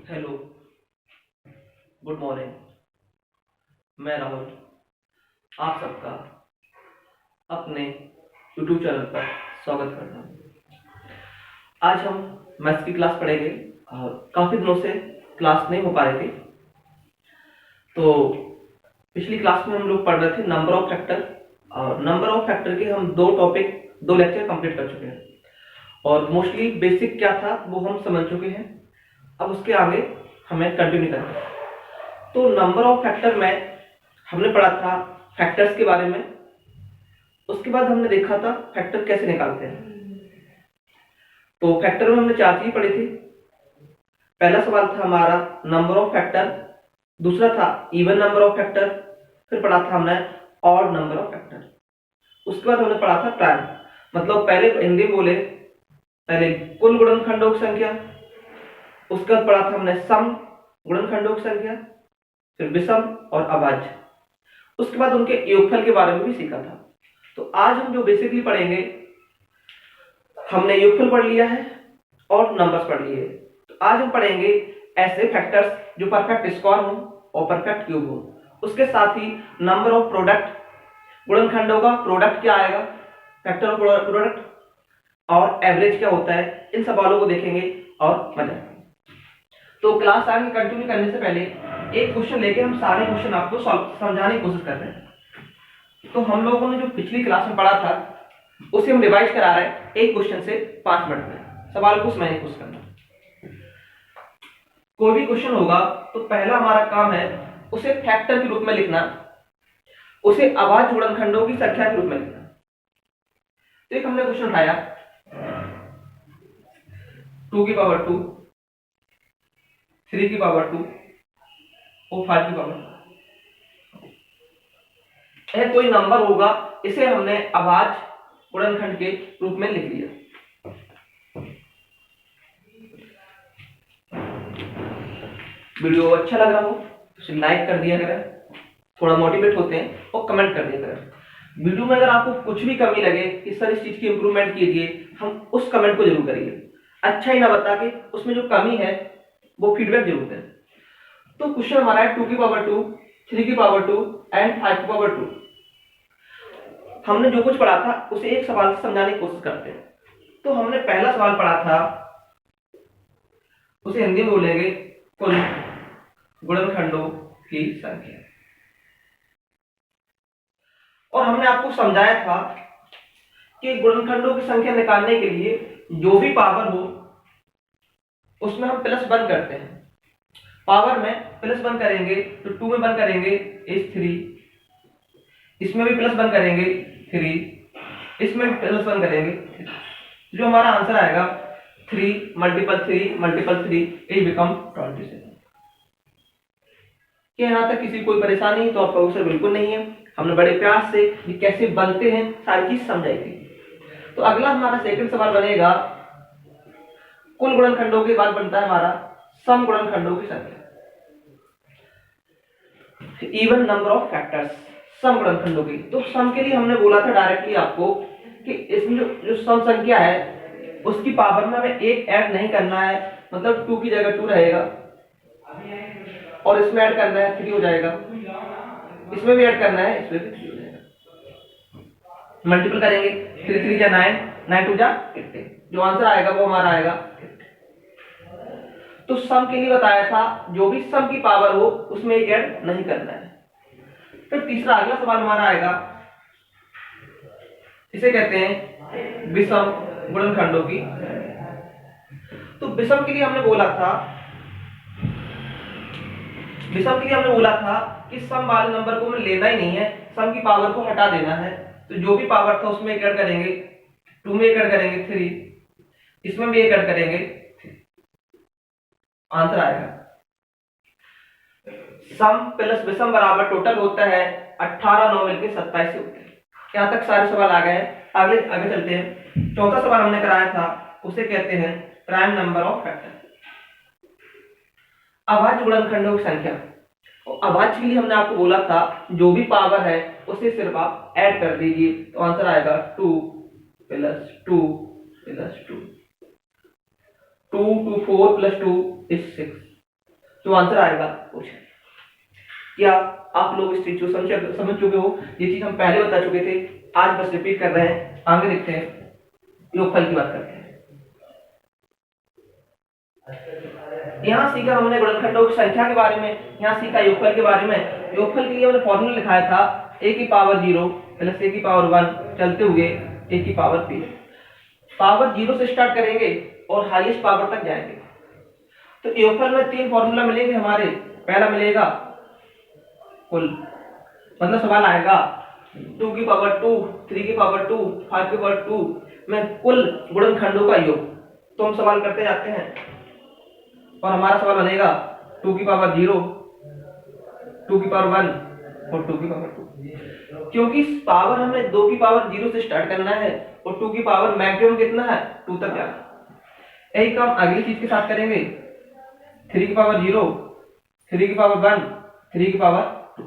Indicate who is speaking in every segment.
Speaker 1: Hello, good morning. मैं राहुल आप सबका अपने यूट्यूब चैनल पर स्वागत करता हूँ। आज हम मैथ्स की क्लास पढ़ेंगे और काफ़ी दिनों से क्लास नहीं हो पा रही थी। तो पिछली क्लास में हम लोग पढ़ रहे थे नंबर ऑफ फैक्टर, और नंबर ऑफ फैक्टर के हम दो लेक्चर कंप्लीट कर चुके हैं और मोस्टली बेसिक क्या था वो हम समझ चुके हैं। अब उसके आगे हमें कंटिन्यू करना है। तो नंबर ऑफ फैक्टर में हमने पढ़ा था फैक्टर्स के बारे में। उसके बाद हमने देखा था फैक्टर कैसे निकालते हैं। तो फैक्टर में हमने चार चीज पढ़ी थी। पहला सवाल था हमारा नंबर ऑफ फैक्टर, दूसरा था इवन नंबर ऑफ फैक्टर, फिर पढ़ा था हमने ऑड नंबर ऑफ फैक्टर। उसके बाद हमने पढ़ा था प्राइम, मतलब पहले हिंदी बोले पहले कुल गुणनखंडों की संख्या, उसके बाद पढ़ा था हमने सम गुणनखंडों की संख्या, फिर विषम और अभाज्य। उसके बाद उनके योगफल के बारे में भी सीखा था। तो आज हम जो बेसिकली पढ़ेंगे, हमने योगफल पढ़ लिया है और नंबर्स पढ़ लिए। तो आज हम पढ़ेंगे ऐसे फैक्टर्स जो परफेक्ट स्क्वायर हो और परफेक्ट क्यूब हो। उसके साथ ही नंबर ऑफ प्रोडक्ट, गुणनखंडों का प्रोडक्ट क्या आएगा, फैक्टर ऑफ प्रोडक्ट, और एवरेज क्या होता है, इन सवालों को देखेंगे और मजा आएगा। तो क्लास आगे कंटिन्यू करने से पहले एक क्वेश्चन लेके हम सारे क्वेश्चन आपको समझाने की कोशिश कर रहे हैं। तो हम लोगों ने जो पिछली क्लास में पढ़ा था उसे हम रिवाइज करा रहे हैं, एक क्वेश्चन से 5 मिनट में। सवाल को समझने की कोशिश करना। कोई भी क्वेश्चन होगा तो पहला हमारा काम है उसे फैक्टर के रूप में लिखना, उसे अभाज्य गुणनखंडों की संख्या के रूप में लिखना। तो एक हमने क्वेश्चन उठाया 2 की पावर 2, 3 की पावर 2 और 5 की पावर 2। कोई नंबर होगा, इसे हमने अभाज्य गुणनखंड के रूप में लिख लिया। वीडियो अच्छा लग रहा हो तो लाइक कर दिया करें, थोड़ा मोटिवेट होते हैं, और कमेंट कर दिया करें। वीडियो में अगर आपको कुछ भी कमी लगे कि सर इस चीज की इंप्रूवमेंट कीजिए, हम उस कमेंट को जरूर करिए। अच्छा ही ना बता के उसमें जो कमी है वो फीडबैक जरूर दें। तो क्वेश्चन हमारा है 2 की पावर 2, 3 की पावर 2 एंड 5 की पावर 2। हमने जो कुछ पढ़ा था उसे एक सवाल से समझाने की कोशिश करते हैं। तो हमने पहला सवाल पढ़ा था, उसे हिंदी में बोलेंगे कुल गुणनखंडों की संख्या। और हमने आपको समझाया था कि गुणनखंडों की संख्या निकालने के लिए जो भी पावर हो उसमें हम +1 करते हैं। पावर में +1 करेंगे तो 2 में 1 करेंगे इज 3, इसमें भी +1 करेंगे 3, इसमें भी +1 करेंगे 3। जो हमारा आंसर आएगा 3 × 3 × 3 इज बिकम 27। यहाँ तक किसी कोई परेशानी तो आपका उत्तर बिल्कुल नहीं है। हमने बड़े प्यार से ये कैसे बनते हैं सारी चीज समझाई थी। तो अगला हमारा सेकंड सवाल बनेगा, कुल गुणनखंडों के बाद बनता है हमारा सम गुणनखंडों की संख्या, इवन नंबर ऑफ फैक्टर्स, सम गुणनखंडों की। तो सम के लिए हमने बोला था डायरेक्टली आपको कि इसमें जो सम संख्या है उसकी पावर में हमें एक ऐड नहीं करना है, मतलब 2 की जगह 2 रहेगा, और इसमें ऐड करना है 3 हो जाएगा, इसमें भी ऐड करना है, इसमें भी 3 हो जाएगा। मल्टीपल करेंगे 3 3 जा 9, 9 2 जा 50, जो आंसर आएगा वो हमारा आएगा 50। तो सम के लिए बताया था जो भी सम की पावर हो उसमें एक ऐड नहीं करना है। फिर तीसरा अगला सवाल हमारा आएगा, इसे कहते हैं विषम गुणनखंडों की। तो विषम के लिए हमने बोला था कि सम वाले नंबर को हमें लेना ही नहीं है, सम की पावर को हटा देना है। तो जो भी पावर था उसमें एक ऐड करेंगे, 2 में एक ऐड करेंगे 3, इसमें भी एक ऐड करेंगे 3, आंसर आएगा सम प्लस विषम बराबर टोटल होता है 18, 9 मिलकर 27 होते हैं। यहाँ तक सारे सवाल आ गए हैं। आगे चलते हैं। चौथा सवाल हमने कराया था, उसे कहते हैं प्राइम नंबर ऑफ फैक्टर, अभाज्य गुणनखंडों की संख्या। अभाज्य के लिए हमने आपको बोला था जो भी पावर है उसे सिर्फ आप ऐड कर दीजिए, तो आंसर आएगा 2 + 2 + 2, 2 2 4 + 2 is 6। तो आंसर आएगा कुछ। क्या आप लोग इस चीज को समझ चुके हो? ये चीज हम पहले बता चुके थे, आज बस रिपीट कर रहे हैं। आगे देखते हैं, योगफल की बात करते हैं। यहाँ सीखा हमने गुणनखंडों की संख्या के बारे में, यहाँ सीखा योगफल के बारे में। योगफल के लिए हमने फॉर्मूला लिखाया था a की पावर 0 प्लस a की पावर 1 चलते हुए a की पावर p। पावर 0 से स्टार्ट करेंगे और हाईएस्ट पावर तक जाएंगे। तो योगफल में 3 फॉर्मूला मिलेंगे हमारे। पहला मिलेगा कुल, मतलब सवाल आएगा 2 की पावर 2, 3 की पावर 2, 5 की पावर 2 में कुल गुणनखंडों का योग। तो हम सवाल करते जाते हैं और हमारा सवाल बनेगा 2 की पावर 0, 2 की पावर 1 और 2 की पावर 2। क्योंकि पावर हमें 2 की पावर 0 से स्टार्ट करना है और 2 की पावर मैक्सिमम कितना है 2 तक जाना। यही काम अगली चीज के साथ करेंगे, 3 की पावर 0, 3 की पावर 1, 3 की पावर 2।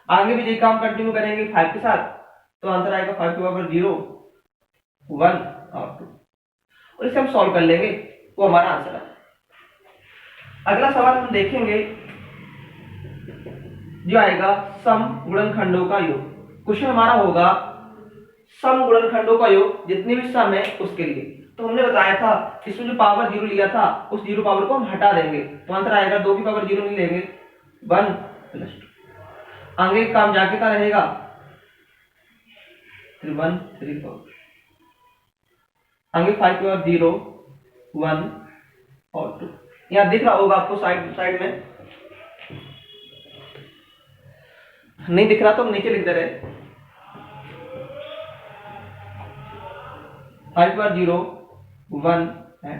Speaker 1: आगे भी यही काम कंटिन्यू करेंगे 5 के साथ। तो आंसर आएगा 5 की पावर 0, 1 और 2। और इसे हम सॉल्व कर लेंगे, वो हमारा आंसर है। अगला सवाल हम देखेंगे जो आएगा सम गुणनखंडों का योग। क्वेश्चन हमारा होगा सम गुणनखंडों का योग, जितने भी सम है उसके लिए। तो हमने बताया था इसमें जो पावर 0 लिया था उस 0 पावर को हम हटा देंगे, तो आंसर आएगा 2 की पावर 0 नहीं लेंगे 1 प्लस 2। आगे काम जाके का रहेगा 1 3 4। आगे 5 की पावर 0 1 और 2। यहाँ दिख रहा होगा आपको साइड में, नहीं दिख रहा तो हम नीचे लिख दे रहे 5 की पावर 0 1 है।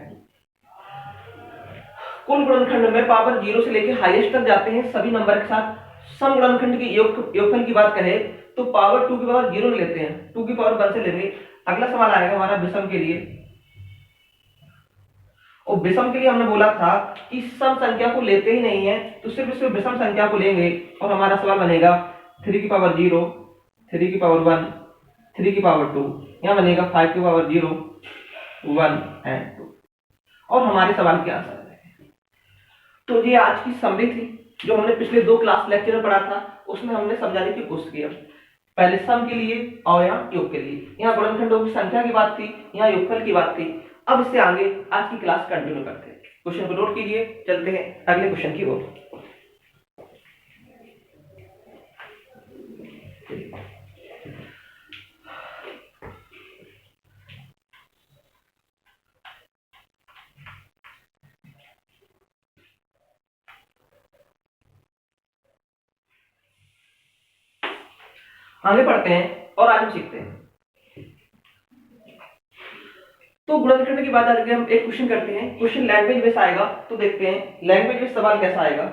Speaker 1: कुल गुणनखंड में पावर 0 से लेकर हाईएस्ट तक जाते हैं सभी नंबर के साथ। सम गुणनखंड की योगफल की बात करें तो पावर 2 की पावर 0 नहीं लेते हैं, 2 की पावर 1 से लेंगे। अगला सवाल आएगा हमारा विषम के लिए, और विषम के लिए हमने बोला था कि सम संख्या को लेते ही नहीं है, तो सिर्फ विषम संख्या को लेंगे और हमारा सवाल बनेगा 3 की पावर 0, 3 की पावर 1, 3 की पावर 2। यहाँ बनेगा 5 की पावर 0 1 एंड 2 और हमारे सवाल के आंसर है। तो ये आज की समरी थी जो हमने पिछले 2 क्लास लेक्चर में पढ़ा था, उसमें हमने समझाने की कोशिश की। पहले सम के लिए और यहाँ योग के लिए। यहाँ गुणनखंडों की संख्या की बात थी, यहाँ योगफल की बात थी। अब इससे आगे आज की क्लास कंटिन्यू करते हैं। क्वेश्चन को नोट कीजिए, चलते हैं अगले क्वेश्चन की ओर। आगे बढ़ते हैं और आज हम सीखते हैं। तो गुणनखंड की बात आगे हम एक क्वेश्चन करते हैं। क्वेश्चन लैंग्वेज बेस आएगा, तो देखते हैं लैंग्वेज बेस सवाल कैसा आएगा।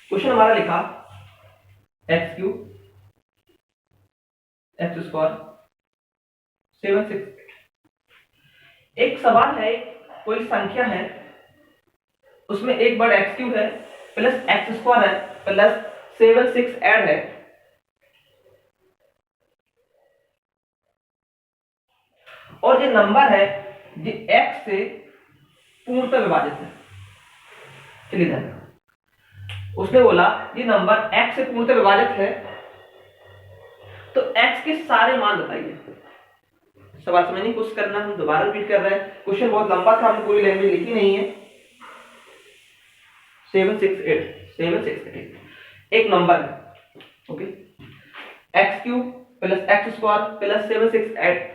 Speaker 1: क्वेश्चन हमारा लिखा x क्यूब x स्क्वायर 7 6। एक सवाल है, कोई संख्या है, उसमें एक बार x क्यूब है प्लस x स्क्वायर है प्लस 7 6 ऐड है। और ये नंबर है जो x से पूर्णतः विभाजित है। चलिए ध्यान, उसने बोला ये नंबर x से पूर्णतः विभाजित है, तो x के सारे मान बताइए। सवाल समझने की कोशिश करना, हम दोबारा रिपीट कर रहे हैं। क्वेश्चन बहुत लंबा था, हमने पूरी लैंग्वेज लिखी नहीं है। 7 6 8 एक नंबर है, okay. x cube plus x square plus 7 6 8।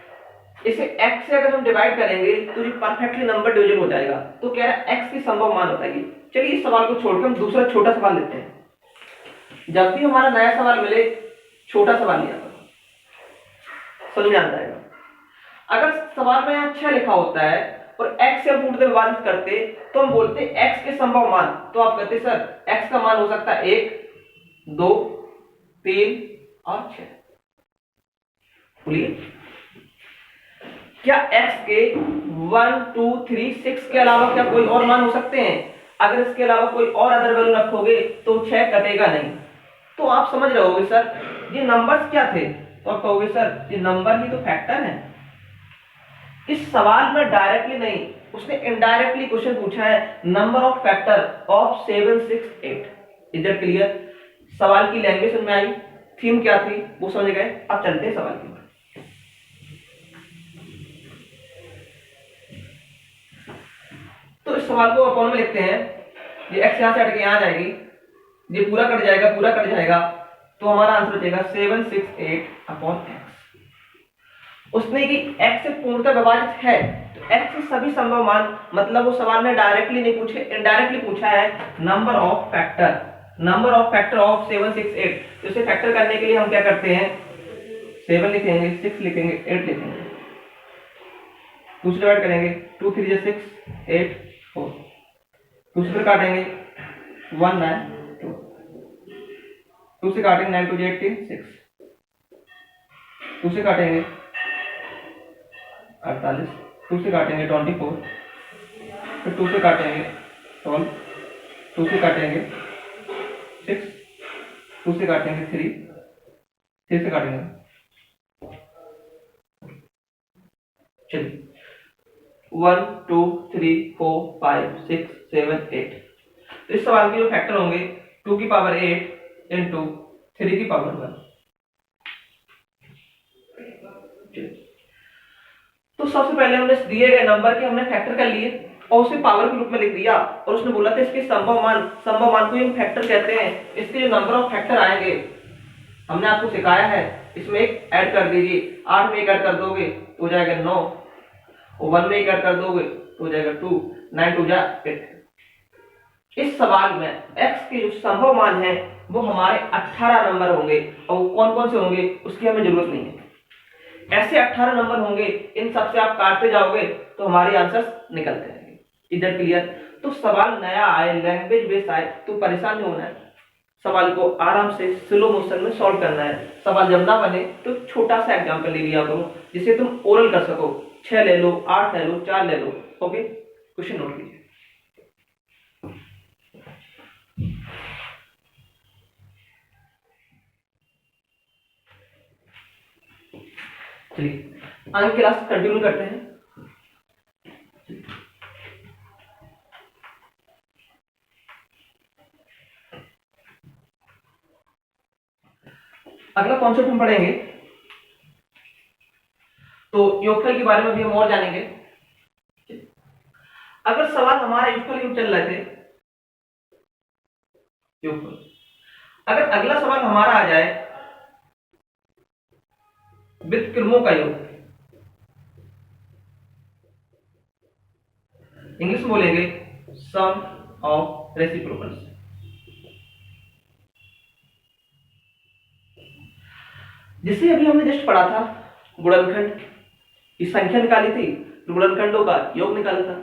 Speaker 1: इसे x से अगर हम डिवाइड करेंगे तो ये परफेक्टली नंबर डिवीजन हो जाएगा। तो कह रहा है x की संभव मान बताइए। चलिए इस सवाल को छोड़कर हम दूसरा छोटा सवाल लेते हैं। जब भी हमारा नया सवाल मिले, छोटा सवाल लिया करो, समझ में आ जाएगा। अगर सवाल में यहाँ 6 लिखा होता है और x से हम पूर्णतः विभाजित करते तो हम बोलते x के संभव मान। तो आप कहते सर x का मान हो सकता है 1 2 3 और 6। बोलिए क्या x के 1 2 3 6 के अलावा क्या कोई और मान हो सकते हैं? अगर इसके अलावा कोई और अदर वैल्यू रखोगे तो 6 कटेगा नहीं। तो आप समझ रहे होगे सर ये नंबर्स क्या थे, तो आप कहोगे सर ये नंबर ही तो फैक्टर है। इस सवाल में डायरेक्टली नहीं, उसने इनडायरेक्टली क्वेश्चन पूछा है number of factor of 7 6 8। Is that clear? सवाल की लैंग्वेज समझ में आई, थीम क्या थी वो समझ गए। अब चलते हैं सवाल की। तो इस सवाल को अपन में लिखते हैं, ये x यहां से हट के यहां जाएगी, ये पूरा कट जाएगा, पूरा कट जाएगा, तो हमारा आंसर हो जाएगा 768 अपॉन x। उसने कि x से पूर्णतः विभाजित है, तो x के सभी संभव मान, मतलब वो सवाल में डायरेक्टली नहीं पूछे, इनडायरेक्टली पूछा है नंबर ऑफ फैक्टर ऑफ 7 6 8। तो इसे फैक्टर करने के लिए हम क्या करते हैं, 7 लिखेंगे, 6 लिखेंगे, 8 लिखेंगे, 2 से डिवाइड करेंगे, 2 3 6 8 4, 2 से काटेंगे 1 9 2, 2 से काटेंगे 9 2 18 6, 2 से काटेंगे 48, 2 से काटेंगे 24, फिर 2 से काटेंगे 12, 2 से काटेंगे 6, 2 से काटेंगे 3, 3 से काटेंगे, चलिए 1 2 3 4 5 6 7 8। तो इस सवाल के जो फैक्टर होंगे 2 की पावर 8 इंटू 3 की पावर 1। तो सबसे पहले हमने दिए गए नंबर के हमने फैक्टर कर लिए और उसे पावर के रूप में लिख दिया, और उसने बोला था इसके संभव मान को हम फैक्टर कहते हैं। इसके जो नंबर ऑफ फैक्टर आएंगे हमने आपको सिखाया है, इसमें एक ऐड कर दीजिए, 8 में एक ऐड कर दोगे तो हो जाएगा 9, और 1 में एक ऐड कर दोगे तो हो जाएगा 2, 9 2 जा 8। इस सवाल में x के जो संभव मान है वो हमारे 18 नंबर होंगे, और कौन कौन से होंगे उसकी हमें जरूरत नहीं है। ऐसे 18 नंबर होंगे, इन सबसे आप काटते जाओगे तो हमारे आंसर्स निकलते रहेंगे। इधर क्लियर? तो सवाल नया आए, लैंग्वेज बेस्ड आए तो परेशान नहीं होना है, सवाल को आराम से स्लो मोशन में सॉल्व करना है। सवाल जब ना बने तो छोटा सा एग्जांपल ले लिया करो जिसे तुम ओरल कर सको, 6 ले लो, 8 ले लो, 4 ले लो। ओके, क्वेश्चन नोट कीजिए। चलिए आगे क्लास कंटिन्यू करते हैं। अगला कॉन्सेप्ट हम पढ़ेंगे, तो योगफल के बारे में भी हम और जानेंगे। अगर सवाल हमारा योगफल में चल रहे थे, योगफल, अगर अगला सवाल हमारा आ जाए व्युत्क्रमों का योग, इंग्लिश में बोलेंगे सम ऑफ रेसिप्रोकल्स। जिसे अभी हमने जस्ट पढ़ा था, गुणनखंड की संख्या निकाली थी, गुणनखंडों का योग निकाला था।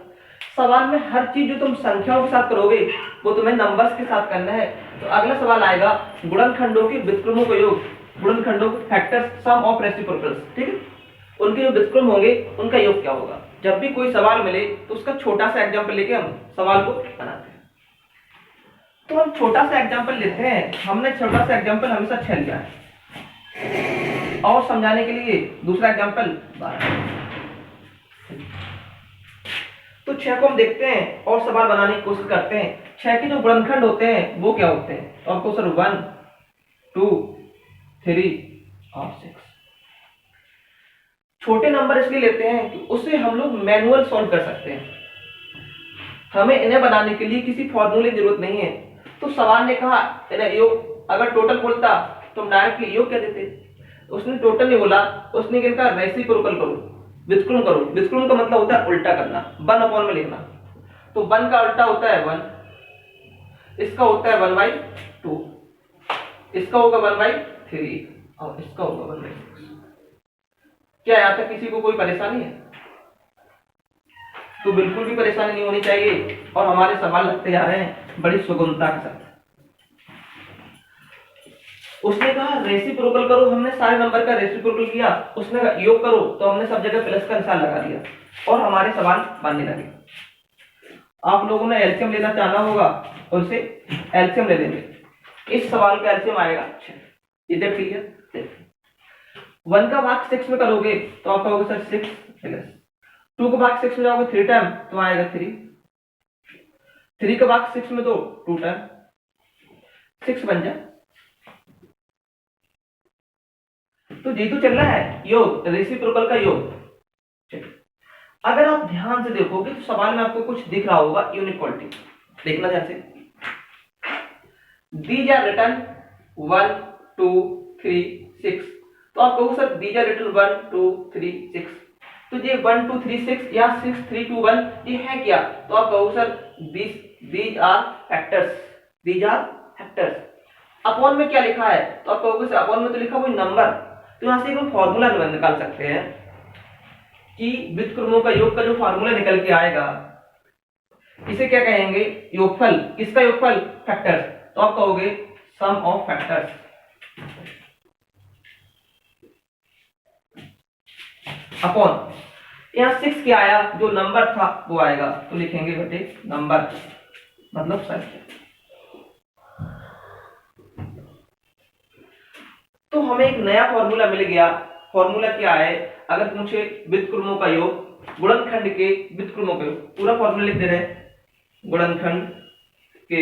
Speaker 1: सवाल में हर चीज जो तुम संख्याओं के साथ करोगे वो तुम्हें नंबर्स के साथ करना है। तो अगला सवाल आएगा गुणनखंडों के व्युत्क्रमों का योग, गुणनखंडों के फैक्टर्स, सम ऑफ रेसिप्रोकल्स। ठीक है, उनके जो व्युत्क्रम होंगे उनका योग क्या होगा। जब भी कोई सवाल मिले तो उसका छोटा सा एग्जांपल लेके हम सवाल को बनाते हैं। तो हम छोटा सा एग्जांपल लेते हैं, हमने छोटा सा एग्जांपल हमेशा 6 लिया है, और समझाने के लिए दूसरा एग्जांपल 12। तो 6 को हम देखते हैं और सवाल बनाने की कोशिश करते हैं। 6 के जो गुणनखंड होते हैं वो क्या होते हैं, तो आपको सर 1 2 3 और 6। छोटे नंबर इसलिए लेते हैं कि उससे हम लोग मैनुअल सॉल्व कर सकते हैं, हमें इन्हें बनाने के लिए किसी फॉर्मूले की जरूरत नहीं है। तो सवाल ने कहा योग, अगर टोटल बोलता तो हम डायरेक्टली योग कह देते, उसने टोटल नहीं बोला, उसने क्या कहा रेसिप्रोकल करो, व्युत्क्रम करो। व्युत्क्रम का मतलब होता है उल्टा करना, 1 अपॉन में लिखना। तो 1 का उल्टा होता है 1, इसका होता है 1/2, इसका होगा 1/3 और इसका होगा 1/6। क्या यहाँ तक किसी को कोई परेशानी है? तो बिल्कुल भी परेशानी नहीं होनी चाहिए, और हमारे सवाल लगते जा रहे हैं बड़ी सुगमता के साथ। उसने कहा रेसिप्रोकल करो, हमने सारे नंबर का रेसिप्रोकल किया। उसने कहा योग करो, तो हमने सब जगह प्लस का निशान लगा दिया और हमारे सवाल बनने लगे। आप लोगों ने एलसीएम लेना चाहना होगा और उसे एलसीएम ले लेंगे। इस सवाल का एलसीएम आएगा 6। इधर क्लियर? 1 का भाग 6 में करोगे तो आप कहोगे सर 6 प्लस 2 को भाग 6 में जाओगे 3 टाइम तो आएगा 3, 3 को भाग 6 में दो 2 टाइम, 6 बन जाए। तो ये तो चल रहा है योग, रेसिप्रोकल का योग। चलिए अगर आप ध्यान से देखोगे तो सवाल में आपको कुछ दिख रहा होगा यूनिक्वालिटी, देखना ध्यान से। दीज आर रिटन 1 2 3 6, तो आप कहो सर दीज आर रिटन 1 2 3 6, तो ये 1 2 3 6 या 6 3 2 1 ये है क्या? तो आप कहो sir these are factors, these are factors. Upon में क्या लिखा है? तो आप कहोगे सर अपॉन में तो लिखा हुआ नंबर, तो यहां से एक फॉर्मूला निकाल सकते हैं कि व्युत्क्रमों का योग का जो फॉर्मूला निकल के आएगा इसे क्या कहेंगे? योगफल। किसका योगफल? फैक्टर्स। तो आप कहोगे सम ऑफ फैक्टर्स अपॉन, यहां 6 क्या आया? जो नंबर था वो आएगा, तो लिखेंगे बटे नंबर, मतलब संख्या। तो हमें एक नया फॉर्मूला मिल गया। फॉर्मूला क्या है? अगर पूछे व्युत्क्रमों का योग, गुणनखंड के व्युत्क्रमों का योग, पूरा फॉर्मूला लिख दे रहे हैं, गुणनखंड के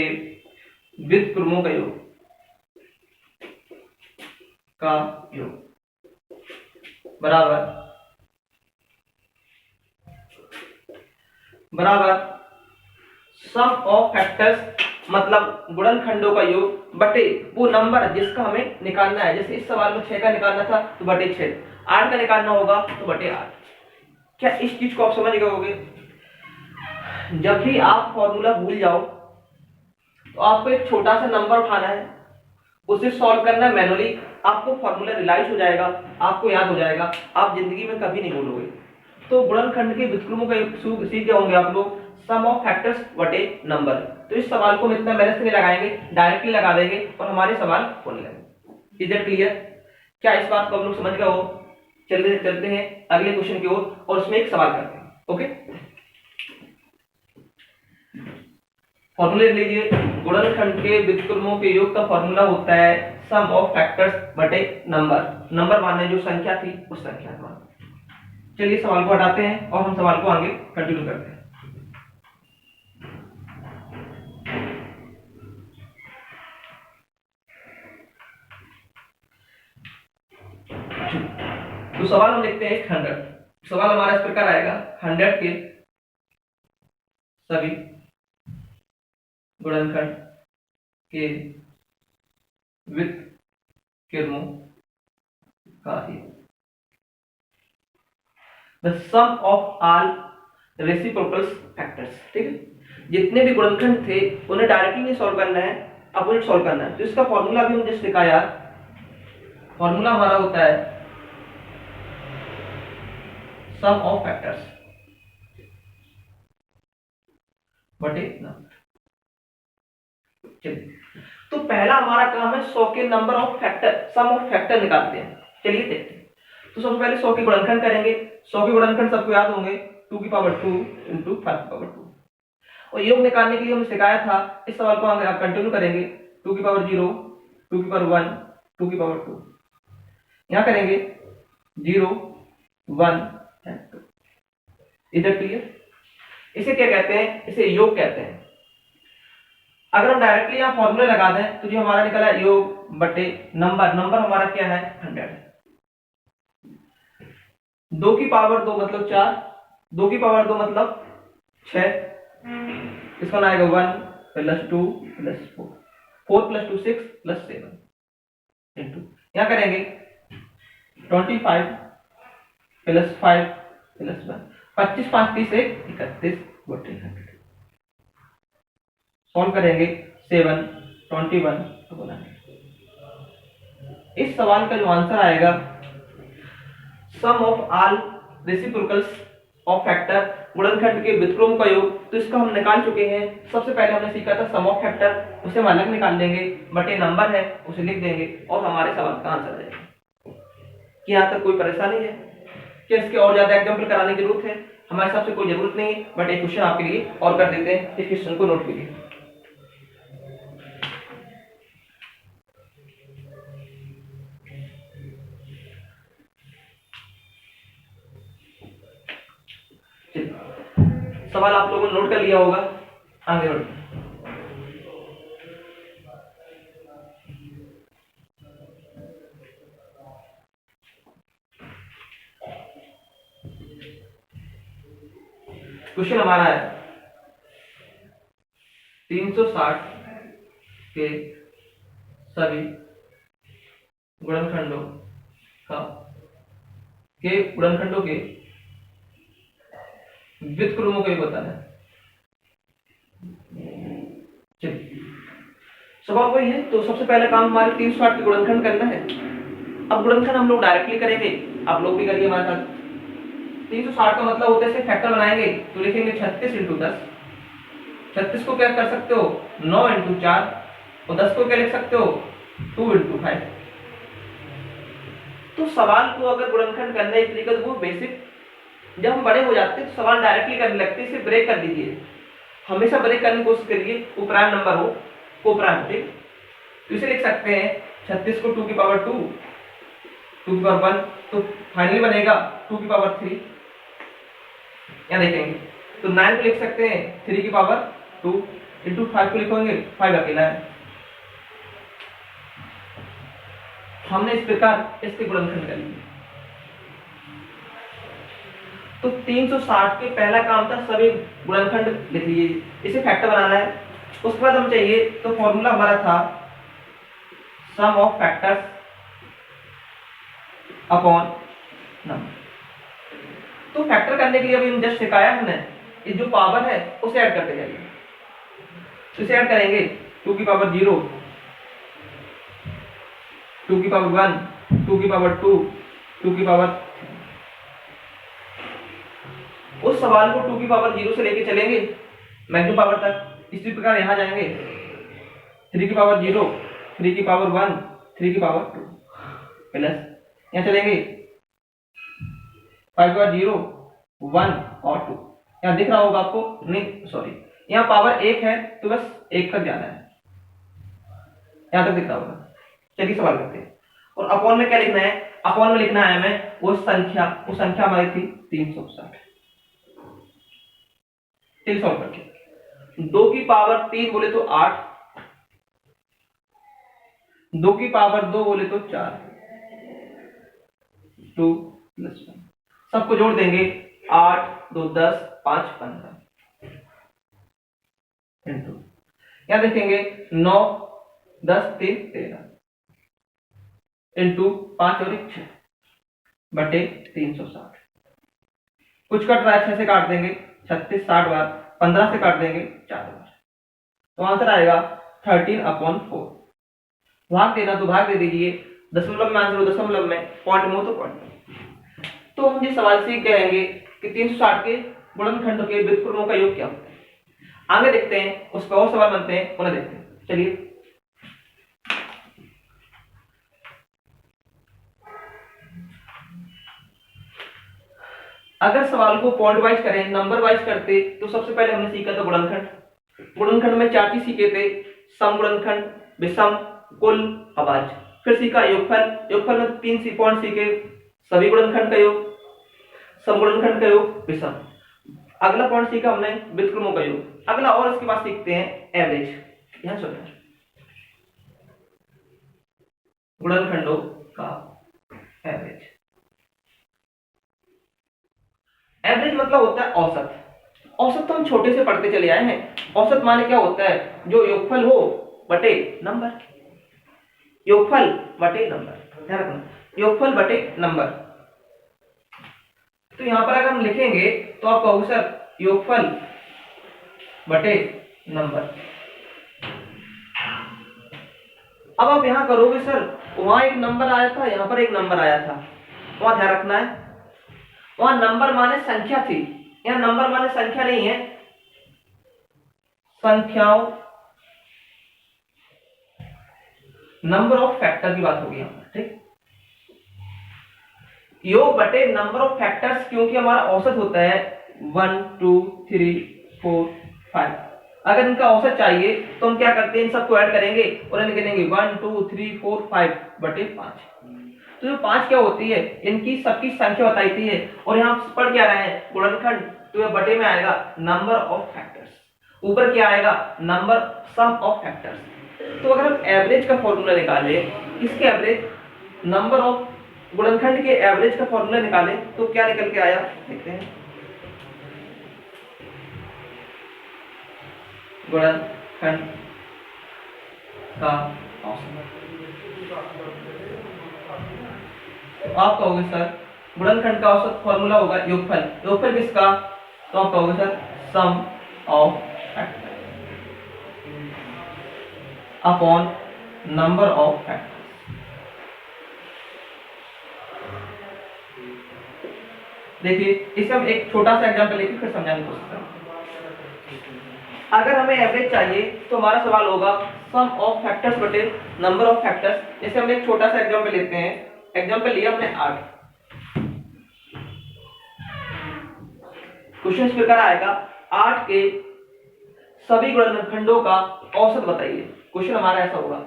Speaker 1: व्युत्क्रमों का योग बराबर सम ऑफ फैक्टर्स, मतलब गुणनखंडों का योग बटे वो नंबर जिसका हमें निकालना है। जैसे इस सवाल में 6 का निकालना था तो बटे 6, 8 का निकालना होगा तो बटे 8। क्या इस चीज को आप समझ गए? जब भी आप फॉर्मूला भूल जाओ तो आपको एक छोटा सा नंबर उठाना है, उसे सॉल्व करना है मैनुअली, आपको फॉर्मूला रियलाइज हो जाएगा, आपको याद हो जाएगा, आप जिंदगी में कभी नहीं भूलोगे। तो गुणनखंड के व्युत्क्रमों का सीख जाओगे आप लोग, सम ऑफ फैक्टर्स बटे नंबर। तो इस सवाल को हम इतना मेहनत से नहीं लगाएंगे, डायरेक्टली लगा देंगे और हमारे सवाल होने लगेंगे। Is it clear? क्या इस बात को आप लोग समझ गए हो? चलते हैं अगले क्वेश्चन की ओर और उसमें एक सवाल करते हैं। ओके, फॉर्मूले लीजिए। गुणनखंड के व्युत्क्रमों के योग का फॉर्मूला होता है सम ऑफ फैक्टर्स बटे नंबर। नंबर माने जो संख्या थी उस संख्या का। चलिए सवाल को हटाते हैं और हम सवाल को आगे कंटिन्यू करते हैं। तो सवाल हम लिखते हैं 100। सवाल हमारा इस प्रकार आएगा, 100 के सभी गुणनखंड के व्युत्क्रमों का the sum of all reciprocal factors. ठीक है, जितने भी गुणनखंड थे उन्हें डायरेक्टली नहीं सॉल्व करना है, अपोजिट सॉल्व करना है। तो इसका फॉर्मूला भी हम जस्ट दिखाया, फॉर्मूला हमारा होता है सम ऑफ फैक्टर्स बटे नंबर। चलिए, तो पहला हमारा काम है 100 के number of factor, sum of factor निकालते हैं। चलिए देखते हैं। तो सबसे पहले 100 के गुणनखंड करेंगे। 100 के गुणनखंड सबको याद होंगे, 2 की पावर 2 इंटू 5 की पावर 2। और योग निकालने के लिए हमने सिखाया था, इस सवाल को आगे कंटिन्यू करेंगे। 2 की पावर 0, 2 की पावर 1, 2 की पावर 2, यहां करेंगे 0 1 एंड 2। इधर क्लियर? इसे क्या कहते हैं? इसे योग कहते हैं। अगर हम डायरेक्टली यहां फॉर्मूला लगा दें तो जो हमारा निकला योग बटे नंबर, नंबर हमारा क्या है? 100। 2 की पावर 2 मतलब 4, 2 की पावर 2 मतलब 6, इसका ना आएगा 1 plus 2 plus 4, 4 plus 2 6 plus 7 into, यहां करेंगे 25 प्लस 5 प्लस 1, 25 5 30 31 बटे 100। सॉल्व करेंगे 7 21 तो बोला। इस सवाल का जो आंसर आएगा sum of all reciprocals of factor, गुणनखंड के व्युत्क्रम का योग, तो इसका हम निकाल चुके हैं। सबसे पहले हमने सीखा था सम ऑफ फैक्टर, उसे हम अलग निकाल लेंगे, बटे नंबर है उसे लिख देंगे और हमारे सवाल का आंसर आ जाएगा। कि यहां तक कोई परेशानी है क्या? इसके और ज्यादा एग्जांपल कराने की जरूरत है? हमारे हिसाब से कोई जरूरत नहीं है, बट एक क्वेश्चन आपके लिए और कर देते हैं, इस क्वेश्चन को नोट कीजिए। सवाल आप लोगों ने नोट कर लिया होगा। आगे बढ़ते हैं। क्वेश्चन हमारा है 360 के सभी गुणनखंडों के व्युत्क्रमों को बताना है। चलिए सवाल वही है, तो सबसे पहला काम हमारे 360 के गुणनखंड करना है। अब गुणनखंड हम लोग डायरेक्टली करेंगे, आप लोग भी करिए हमारे साथ। 360 का मतलब होता है इसे फैक्टर बनाएंगे तो लिखेंगे 36 × 10। 36 को क्या कर सकते हो 9 × 4 और 10 को क्या लिख सकते हो 2 × 5। तो सवाल को अगर गुणनखंड करना है तरीका तो वो बेसिक, जब हम बड़े हो जाते हैं तो सवाल डायरेक्टली करने लगते हैं, इसे ब्रेक कर दीजिए। हमेशा ब्रेक करने की कोशिश करिए, को प्राइम नंबर हो, को प्राइम, ठीक। तो इसे लिख सकते हैं 36 को 2 की पावर 2, 2 की पावर 1, तो फाइनली बनेगा 2 की पावर 3। यहाँ देखेंगे तो 9 को लिख सकते हैं 3 की पावर 2 × 5 को लिखेंगे 5 अकेला है। हमने इस प्रकार इसके गुणनखंड कर लिए। तो 360 के पहला काम था सभी गुणनखंड लिख लीजिए, इसे फैक्टर बनाना है। उसके बाद हम चाहिए तो फॉर्मूला हमारा था सम ऑफ फैक्टर्स अपॉन नंबर। तो फैक्टर करने के लिए अभी हम जस्ट सिखाया हमने, ये जो पावर है उसे ऐड करते जाइए। तो इसे ऐड करेंगे 2 की पावर 0, 2 की पावर 1, 2 की पावर 2, 2 की पावर। उस सवाल को 2 की पावर 0 से लेके चलेंगे मैक्सिमम पावर तक। इसी प्रकार यहां जाएंगे 3 की पावर 0, 3 की पावर 1, 3 की पावर 2 प्लस यहां चलेंगे 5 की पावर 0, 1 और 2। यहां दिख रहा होगा आपको, नहीं सॉरी, यहां पावर 1 है तो बस 1 तक जाना है, यहां तक दिख रहा होगा। चलिए सवाल करते हैं। और अपॉन में क्या लिखना है, अपॉन में लिखना है हमें वो संख्या हमारी थी 360। चलिए सॉल्व करके 2 की पावर 3 बोले तो 8, 2 की पावर 2 बोले तो 4, 2 + 1 सबको जोड़ देंगे 8 2 10 5 15 इंटू यहां देखेंगे 9 10 3 13 इंटू 5 और 1 6 बटे 360। कुछ कट रहा है, 6 से काट देंगे 36 60 बार, 15 से काट देंगे 4 बार, तो आंसर आएगा 13/4। भाग देना तो भाग दे दीजिए, दशमलव में आंसर हो दशमलव में, पॉइंट में हो तो पॉइंट में। तो हम जिस सवाल से कहेंगे कि 360 के गुणनखंडों के व्युत्क्रमों का योग क्या होता है। आगे देखते हैं, उस पर और सवाल बनते हैं, उन्हें देखते हैं। चलिए अगर सवाल को पॉइंट वाइज करें, नंबर वाइज करते, तो सबसे पहले हमने सीखा था गुणनखंड में 4 चीज सीखे थे, सम गुणनखंड, विषम, कुल, अभाज्य। फिर सीखा योगफल में 3 पॉइंट सीखे, सभी गुणनखंड का योग, सम गुणनखंड का योग, विषम। अगला पॉइंट सीखा हमने व्युत्क्रमों का योग। अगला और इसके बाद सीखते हैं एवरेज। यहां सुनिए, गुणनखंडों का एवरेज। एवरेज मतलब होता है औसत। औसत तो हम छोटे से पढ़ते चले आए हैं। औसत माने क्या होता है, जो योगफल हो बटे नंबर, योगफल बटे नंबर, ध्यान रखना, योगफल बटे नंबर। तो यहां पर अगर हम लिखेंगे तो आप कहोगे सर योगफल बटे नंबर। अब आप यहां करोगे सर वहां एक नंबर आया था, यहां पर एक नंबर आया था, वहां ध्यान रखना है, वहां नंबर माने संख्या थी, यहां नंबर माने संख्या नहीं है, संख्याओं, नंबर ऑफ फैक्टर की बात होगी यहां पर, ठीक। योग बटे नंबर ऑफ फैक्टर्स, क्योंकि हमारा औसत होता है 1 2 3 4 5। अगर इनका औसत चाहिए तो हम क्या करते हैं, इन सबको ऐड करेंगे और इन्हें लिखेंगे 1 2 3 4 5 बटे 5। तो जो 5 क्या होती है, इनकी सबकी संख्या बताई थी है, और यहाँ पढ़ क्या रहे हैं गुणनखंड, तो यह बटे में आएगा नंबर ऑफ फैक्टर्स, ऊपर क्या आएगा नंबर सम ऑफ फैक्टर्स। तो अगर हम एवरेज का फॉर्मूला निकाले, इसके एवरेज नंबर ऑफ गुणनखंड के एवरेज का फॉर्मूला निकाले तो क्या निकल के आया देखते हैं। गुणनखंड का औसत, आप कहोगे सर गुणनखंड का औसत फॉर्मूला होगा योगफल, योगफल किसका, तो आप कहोगे sir sum of factors upon number of factors. देखिए इसे हम एक छोटा सा एग्जांपल लेके फिर समझाने की कोशिश करें। अगर हमें एवरेज चाहिए तो हमारा सवाल होगा सम ऑफ फैक्टर्स बटे नंबर ऑफ फैक्टर्स। जैसे हम एक छोटा सा एग्जांपल लेते हैं, एग्जांपल लिया हमने 8। क्वेश्चन इस प्रकार आएगा 8 के सभी गुणनखंडों का औसत बताइए। क्वेश्चन हमारा ऐसा होगा।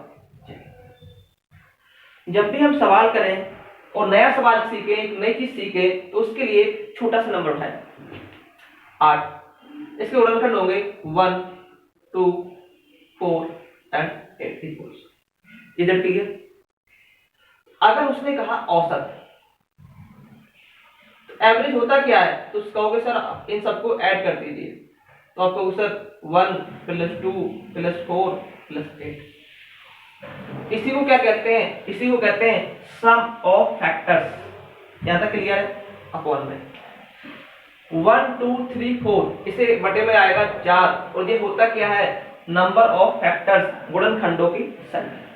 Speaker 1: जब भी हम सवाल करें और नया सवाल सीखे, एक नई चीज सीखे, तो उसके लिए छोटा सा नंबर उठाएं 8। इसके गुणनखंड होंगे 1, 2, 4 एंड 8। इधर क्लियर। अगर उसने कहा औसत, तो एवरेज होता क्या है, तो कहोगे सर इन सबको ऐड कर दीजिए। तो आप कहोगे सर 1 + 2 + 4 + 8। इसी को क्या कहते हैं, इसी को कहते हैं सम ऑफ फैक्टर्स। यहां तक क्लियर है। अपॉन में 1, 2, 3, 4 इसे बटे में आएगा 4, और ये होता क्या है नंबर ऑफ फैक्टर्स, गुणनखंडों की संख्या।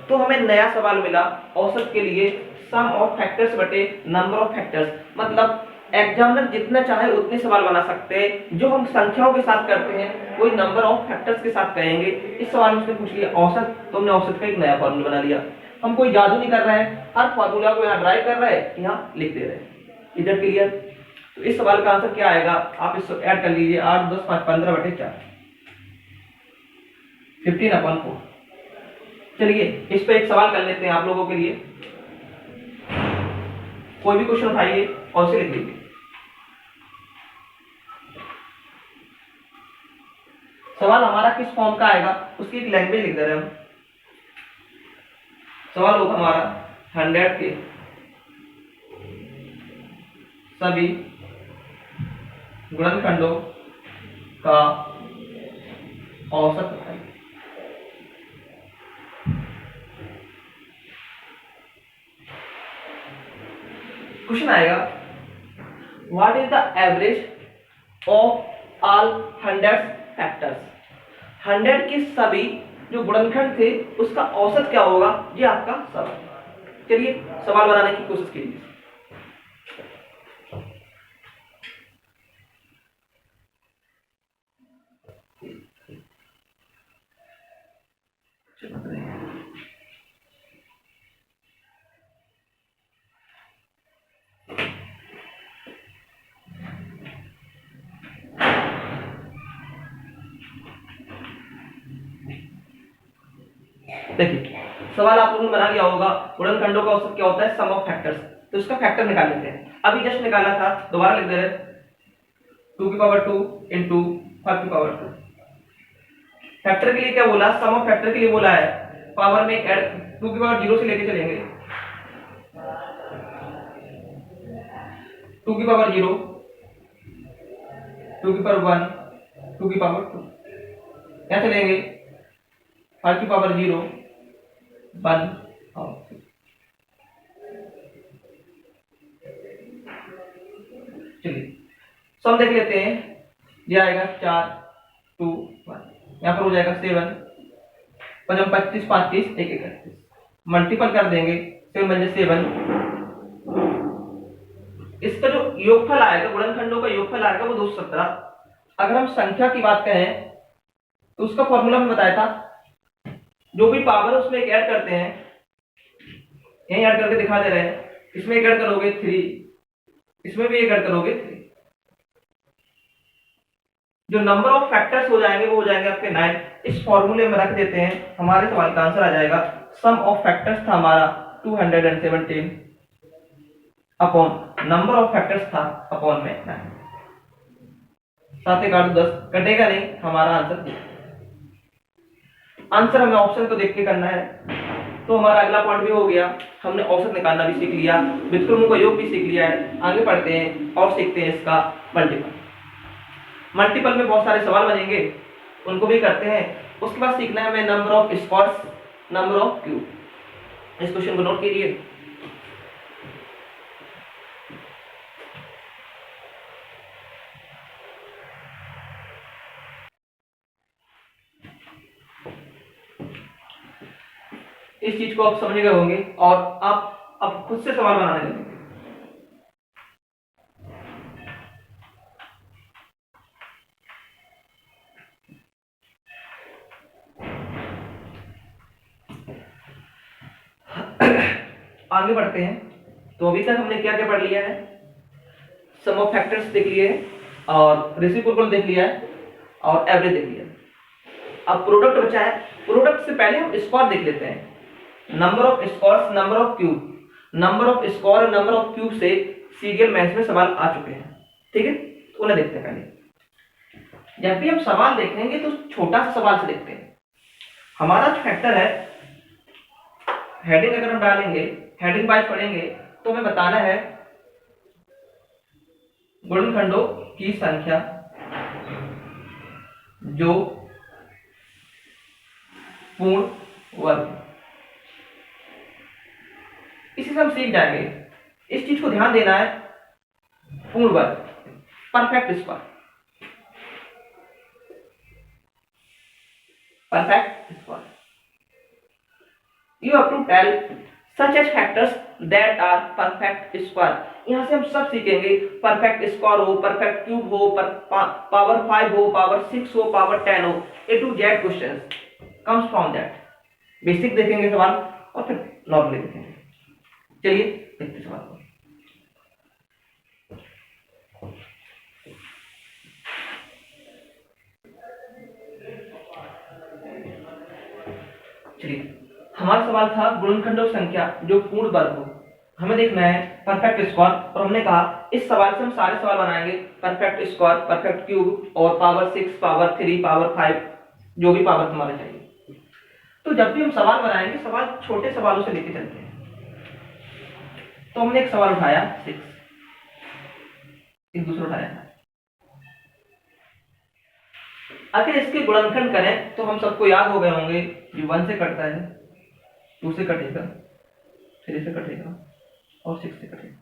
Speaker 1: तो हमें नया सवाल मिला औसत के लिए सम ऑफ फैक्टर्स बटे नंबर ऑफ फैक्टर्स। मतलब एग्जामिनर जितना चाहे उतने सवाल बना सकते हैं। जो हम संख्याओं के साथ करते हैं वही नंबर ऑफ फैक्टर्स के साथ करेंगे। इस सवाल में उसने पूछ लिया औसत, तो हमने औसत का एक नया फॉर्मूला बना लिया। हम कोई जादू नहीं कर रहे हैं, हर फॉर्मूला को यहाँ ड्राइव कर रहे हैं, यहाँ लिख दे रहे हैं। इधर क्लियर। तो इस सवाल का आंसर क्या आएगा, आप इसको ऐड कर लीजिए 8, 10, 5, 15 बटे 4, 15/4। चलिए इस पे एक सवाल कर लेते हैं आप लोगों के लिए। कोई भी क्वेश्चन उठाइए और उसे लिख लीजिए। सवाल हमारा किस फॉर्म का आएगा उसकी एक लैंग्वेज लिख दे रहे हैं हम। सवाल होगा हमारा 100 के सभी गुणनखंडों का औसत बताइए। क्वेश्चन आएगा what is the average of all 100 factors. 100 के सभी जो गुणनखंड थे उसका औसत क्या होगा, ये आपका सवाल। चलिए सवाल बनाने की कोशिश कीजिए। देखिए सवाल आप लोगों ने बना लिया होगा गुणनखंडों का औसत क्या होता है, सम ऑफ फैक्टर्स। तो इसका फैक्टर निकाल लेते हैं। अभी जस्ट निकाला था, दोबारा लिख दे रहे 2 की पावर 2 इंटू 5 की पावर 2। फैक्टर के लिए क्या बोला, सम ऑफ फैक्टर के लिए बोला है। पावर में ऐड 2 की पावर 0 से लेके चलेंगे 2 की पावर 0, 2 की पावर 1, 2 की पावर 2, क्या चलेंगे 5 की पावर 0, 1 और 2। चलिए सम देख लेते हैं। ये आएगा 4, 2, 1, यहाँ पर हो जाएगा 7, 5, 25, 35, 1, 31। मल्टीपल कर देंगे 7 बन 7। इसका जो योगफल आएगा, गुणनखंडों का योगफल आएगा वो 217। अगर हम संख्या की बात करें तो उसका फॉर्मूला में बताया था, जो भी पावर उसमें एक ऐड करते हैं, यहीं ऐड करके दिखा दे रहे हैं। इसमें एक ऐड करोगे 3, इसमें भी एक ऐड करोगे 3। जो नंबर ऑफ फैक्टर्स हो जाएंगे वो हो जाएंगे आपके 9। इस फॉर्मूले में रख देते हैं, हमारे सवाल का आंसर आ जाएगा। सम ऑफ फैक्टर्स था हमारा 217 अपॉन नंबर ऑफ फैक्टर्स था अपॉन में 9। 7 एक 8 10 कटेगा नहीं, हमारा आंसर हमें ऑप्शन को देख के करना है। तो हमारा अगला पॉइंट भी हो गया, हमने औसत निकालना भी सीख लिया, व्युत्क्रमों का योग भी सीख लिया है। आगे बढ़ते हैं और सीखते हैं इसका मल्टीपल। मल्टीपल में बहुत सारे सवाल बनेंगे, उनको भी करते हैं। उसके बाद सीखना है हमें number of squares, number of cube. इस क्वेश्चन को नोट कीजिए। इस चीज को आप समझ गए होंगे और आप अब खुद से सवाल बनाने लगेंगे। आगे बढ़ते हैं। तो अभी तक हमने क्या क्या पढ़ लिया है, सम ऑफ फैक्टर्स देख लिए और रेसिप्रोकल देख लिया है और एवरेज देख लिया। अब प्रोडक्ट बचा है। प्रोडक्ट से पहले हम स्क्वायर देख लेते हैं। Number of squares, number of cube. Number of square और नंबर ऑफ क्यूब से सीरियल मैथ्स में सवाल आ चुके हैं, ठीक है। तो उन्हें देखते हैं पहले। जब भी हम सवाल देखेंगे तो छोटा सा सवाल से देखते हैं। हमारा जो फैक्टर है, हेडिंग अगर हम डालेंगे, हेडिंग वाइज पढ़ेंगे तो हमें बताना है गुणनखंडों की संख्या जो पूर्ण वर्ग। इसी से हम सीख जाएंगे। इस चीज को ध्यान देना है, पूर्ण वर्ग, perfect square, perfect square. You have to tell such as factors that are perfect square। यहां से हम सब सीखेंगे, परफेक्ट स्क्वायर हो, परफेक्ट क्यूब हो, पावर 5 हो, पावर 6 हो, पावर 10 हो, A to Z questions comes from that। Basic देखेंगे सवाल और फिर नॉर्मली देखेंगे। चलिए देखते सवाल को। चलिए, हमारा सवाल था गुणनखंडों की संख्या जो पूर्ण वर्ग हो। हमें देखना है परफेक्ट स्क्वायर और हमने कहा इस सवाल से हम सारे सवाल बनाएंगे, परफेक्ट स्क्वायर, परफेक्ट क्यूब और पावर 6, पावर 3, पावर 5, जो भी पावर हमारे चाहिए। तो जब भी हम सवाल बनाएंगे, सवाल छोटे सवालों से लेके चलते हैं। तो हमने एक सवाल उठाया 6, एक दूसरा उठाया। अगर इसके गुणनखंड करें तो हम सबको याद हो गए होंगे, ये 1 से कटता है, 2 से कटेगा, 3 से कटेगा और 6 से कटेगा।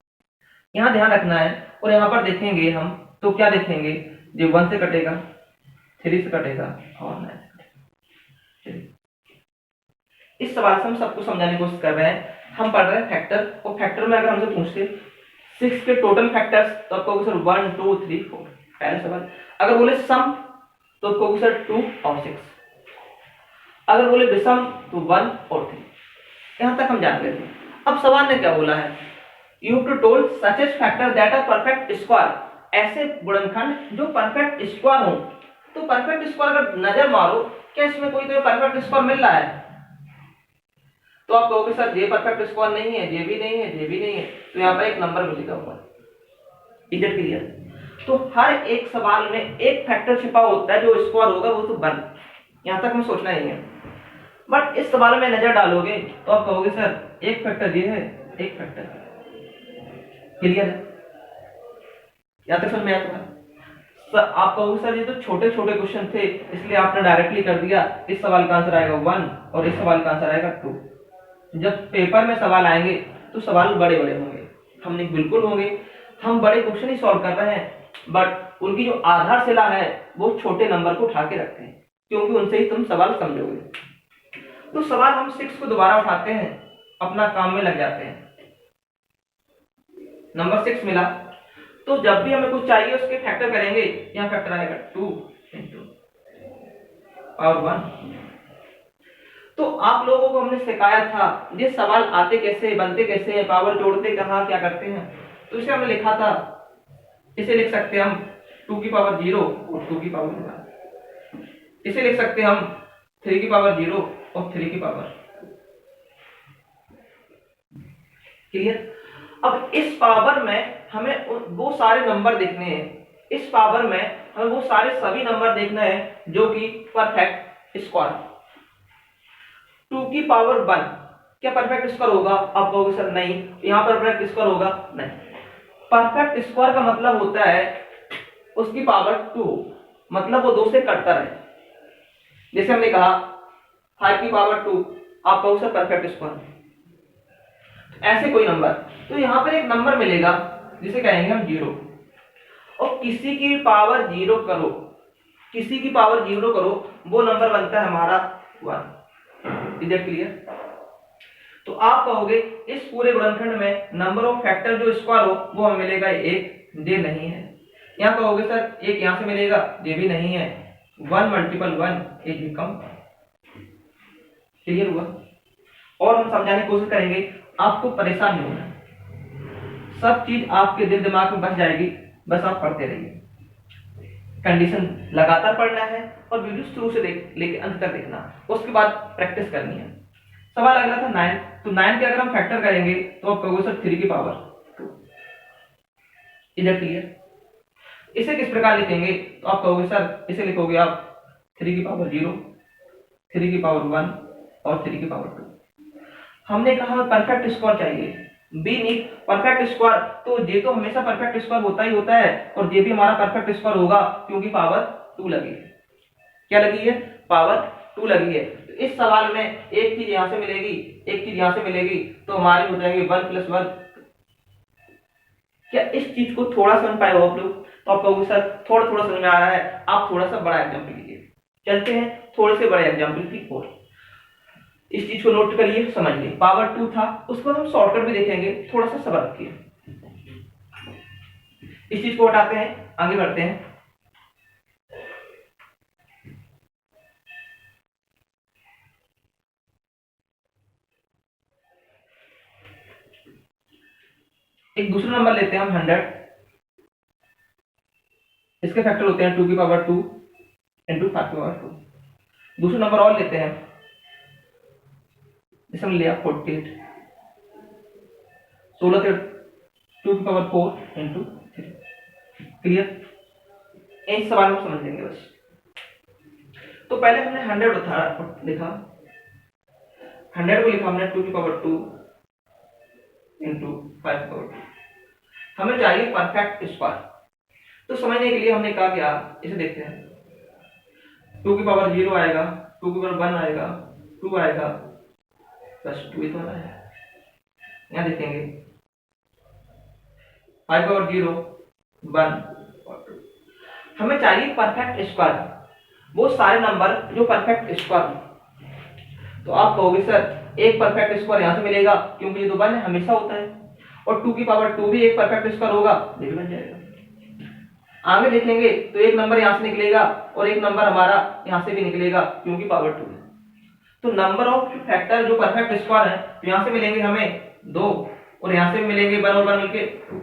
Speaker 1: यहां ध्यान रखना है। और यहां पर देखेंगे हम तो क्या देखेंगे, जो 1 से कटेगा, 3 से कटेगा और 9 से कटेगा। इस सवाल से हम सबको समझाने की कोशिश कर रहे हैं। हम पढ़ रहे हैं फैक्टर, और फैक्टर में अगर हमसे पूछते 6 के टोटल फैक्टर्स तो आप कहोगे सर 1 2 3 4। पहला सवाल। अगर बोले सम तो आप कहोगे सर 2 और 6। अगर बोले विषम तो 1 और 3। यहां तक हम जान गए थे। अब सवाल ने क्या बोला है, you have to told such as factor that are perfect square. ऐसे गुणनखंड जो परफेक्ट स्क्वायर हो। तो परफेक्ट स्क्वायर अगर नजर मारो, क्या इसमें कोई तो परफेक्ट स्क्वायर मिल रहा है? तो आप कहोगे सर ये परफेक्ट स्क्वायर नहीं है, ये भी नहीं है, ये भी नहीं है। तो यहाँ पर एक नंबर मिलेगा ऊपर। Is it clear? तो हर एक सवाल में एक फैक्टर छिपा होता है, जो स्क्वायर होगा वो तो 1। यहां तक हमें सोचना नहीं है। बट इस सवाल में नजर डालोगे तो आप कहोगे सर एक फैक्टर ये है, एक फैक्टर। क्लियर है? यहां तक समझ में आया? आप कहोगे सर ये तो छोटे छोटे क्वेश्चन थे इसलिए आपने डायरेक्टली कर दिया। इस सवाल का आंसर आएगा 1 और इस सवाल का आंसर आएगा 2। जब पेपर में सवाल आएंगे तो सवाल बड़े बड़े होंगे, हमने बिल्कुल होंगे। हम बड़े क्वेश्चन ही सॉल्व कर रहे हैं, बट उनकी जो आधारशिला है वो छोटे नंबर को उठा के रखते हैं, क्योंकि उनसे ही तुम सवाल समझोगे। तो सवाल हम 6 को दोबारा उठाते हैं, अपना काम में लग जाते हैं। नंबर 6 मिला, तो जब भी हमें कुछ चाहिए उसके फैक्टर करेंगे। यहाँ फैक्टर आएगा 2 into पावर 1। तो आप लोगों को हमने सिखाया था ये सवाल आते कैसे, बनते कैसे हैं, पावर जोड़ते कहाँ, क्या करते हैं। तो इसे हमने लिखा था, इसे लिख सकते हैं हम 2 की पावर 0 और 2 की पावर 1। इसे लिख सकते हैं हम 3 की पावर 0 और 3 की पावर। क्लियर? अब इस पावर में हमें वो सारे नंबर देखने हैं। इस पावर में हमें वो सारे सभी नंबर देखना है जो कि परफेक्ट स्क्वायर। 2 की पावर 1 क्या परफेक्ट स्क्वायर होगा? आप कहोगे सर नहीं, यहाँ परफेक्ट स्क्वायर होगा नहीं। परफेक्ट स्क्वायर का मतलब होता है उसकी पावर 2, मतलब वो 2 से कटता रहे। जैसे हमने कहा 5 की पावर 2, आप कहोगे सर परफेक्ट स्क्वायर। ऐसे कोई नंबर, तो यहाँ पर एक नंबर मिलेगा जिसे कहेंगे हम 0, और किसी की पावर 0 करो, किसी की पावर 0 करो, वो नंबर बनता है हमारा 1। Is it clear? तो आप कहोगे इस पूरे गुणनखंड में नंबर ऑफ फैक्टर जो स्क्वायर हो वो हमें मिलेगा 1, ये नहीं है। यहाँ कहोगे सर एक यहाँ से मिलेगा, ये भी नहीं है। 1 मल्टीपल 1 एक भी कम। क्लियर हुआ? और हम समझाने की कोशिश करेंगे, आपको परेशान नहीं होना, सब चीज आपके दिल दिमाग में बस जाएगी, बस आप पढ़ते रहिए। कंडीशन लगातार पढ़ना है और वीडियो शुरू से लेके अंत तक देखना, उसके बाद प्रैक्टिस करनी है। सवाल अगला था 9, तो 9 के अगर हम फैक्टर करेंगे तो आप कहोगे सर 3 की पावर 2। इधर क्लियर? इसे किस प्रकार लिखेंगे? तो आप कहोगे सर इसे लिखोगे आप 3 की पावर 0, 3 की पावर 1 और 3 की पावर 2। हमने कहा हमें परफेक्ट स्क्वायर चाहिए, बी नहीं परफेक्ट स्क्वायर, तो ये तो हमेशा परफेक्ट स्क्वायर होता ही होता है, और ये भी हमारा परफेक्ट स्क्वायर होगा क्योंकि पावर 2 लगी है। क्या लगी है? पावर 2 लगी है। तो इस सवाल में एक चीज यहां से मिलेगी, एक चीज यहां से मिलेगी, तो हमारे हो जाएंगे 1 + 1। क्या इस चीज को थोड़ा समझ पाए हो आप लोग? तो आप कहोगे सर थोड़ा थोड़ा समझ में आ रहा है, आप थोड़ा सा बड़ा एग्जाम्पल लीजिए। चलते हैं थोड़े से बड़े एग्जाम्पल की ओर। इस चीज को नोट करिए, समझिए। पावर 2 था, उसको हम शॉर्टकट भी देखेंगे, थोड़ा सा सब्र रखिए। इस चीज को हटाते हैं, आगे बढ़ते हैं। एक दूसरा नंबर लेते हैं हम 100, इसके फैक्टर होते हैं 2 की पावर 2 इंटू 5 की पावर 2। दूसरा नंबर और लेते हैं, जैसे हमने लिया 48, 16 से 2 की पावर 4 इंटू 3। क्लियर? इस सवाल में समझ लेंगे बस। तो पहले हमने 100 लिखा, 100 को लिखा हमने 2 की पावर 2 इंटू 5 की पावर 2। हमें चाहिए परफेक्ट स्क्वायर, तो समझने के लिए हमने कहा क्या, इसे देखते हैं। 2 की पावर 0 आएगा, 2 की पावर 1 आएगा, 2 आएगा, प्लस 2 ही तो आ रहा है। यहाँ देखेंगे 5 पावर 0, 1 और 2। हमें चाहिए परफेक्ट स्क्वायर, वो सारे नंबर जो परफेक्ट स्क्वायर हो। तो आप कहोगे सर एक परफेक्ट स्क्वायर यहाँ से मिलेगा क्योंकि ये 2 1 हमेशा होता है, और 2 की पावर 2 भी एक परफेक्ट स्क्वायर होगा, ये भी बन जाएगा। आगे देखेंगे तो एक नंबर यहां से निकलेगा और एक नंबर हमारा यहां से भी निकलेगा क्योंकि पावर 2 है। तो नंबर ऑफ फैक्टर जो परफेक्ट स्क्वायर है, तो यहां से मिलेंगे हमें 2 और यहां से मिलेंगे 1 और 1 मिलके 2।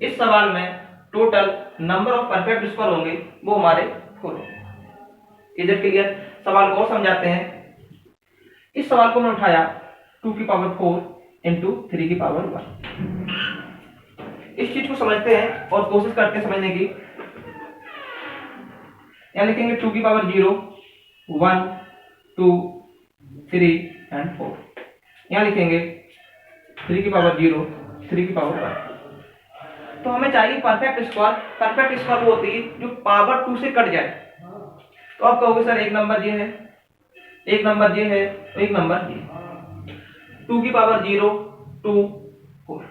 Speaker 1: इस सवाल में total number of perfect square होंगे वो हमारे 4 होंगे। इधर क्लियर? सवाल को समझाते हैं। इस सवाल को मैंने उठाया 2 की पावर 4 इंटू 3 की पावर 1। इस चीज को समझते हैं और कोशिश करते हैं समझने की। यहाँ लिखेंगे 2 की पावर 0, 1, 2, 3 एंड 4। यहाँ लिखेंगे 3 की पावर 0, 3 की पावर 1। तो हमें चाहिए परफेक्ट स्क्वायर। परफेक्ट स्क्वायर वो होती है जो पावर 2 से कट जाए। तो आप कहोगे सर एक नंबर ये है, एक नंबर ये है, एक नंबर ये। 2 की पावर 0, 2, 4।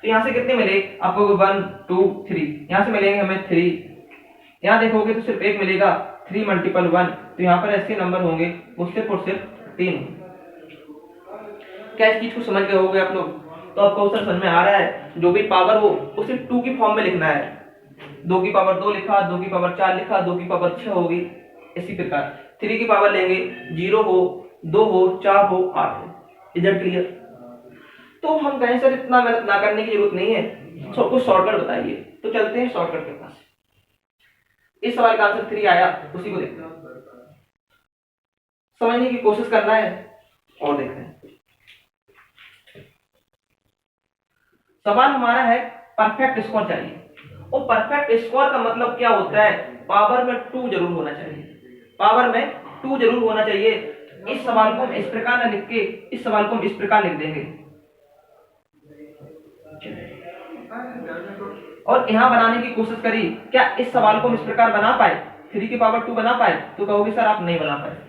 Speaker 1: तो यहाँ से कितने मिले? आपको 1, 2, 3, यहाँ से मिलेंगे हमें 3। यहाँ देखोगे तो सिर्फ एक मिलेगा, 3 मल्टीपल 1। तो यहाँ पर ऐसे नंबर होंगे वो सिर्फ और सिर्फ 3। क्या इस चीज को समझ गए होगे आप लोग? तो आपको सर समझ में आ रहा है, जो भी पावर हो उसे 2 की फॉर्म में लिखना है। 2 की पावर 2 लिखा, 2 की पावर 4 लिखा, 2 की पावर 6 होगी। इसी प्रकार 3 की पावर लेंगे, 0 हो, 2 हो, 4 हो, 8 हो। इधर क्लियर? तो हम कहें सर इतना मेहनत ना करने की जरूरत नहीं है, सबको शॉर्टकट बताइए। तो चलते हैं शॉर्टकट के पास। इस सवाल का आंसर 3 आया, उसी को देखते हैं, समझने की कोशिश करना है और देखते हैं। सवाल हमारा है परफेक्ट स्क्वायर चाहिए, और परफेक्ट स्क्वायर का मतलब क्या होता है, पावर में 2 जरूर होना चाहिए, पावर में 2 जरूर होना चाहिए। इस सवाल को हम इस प्रकार न लिख के इस सवाल को हम इस प्रकार लिख देंगे, और यहां बनाने की कोशिश करी, क्या इस सवाल को हम इस प्रकार बना पाए, 3 की पावर 2 बना पाए? तो कहोगे सर आप नहीं बना पाए।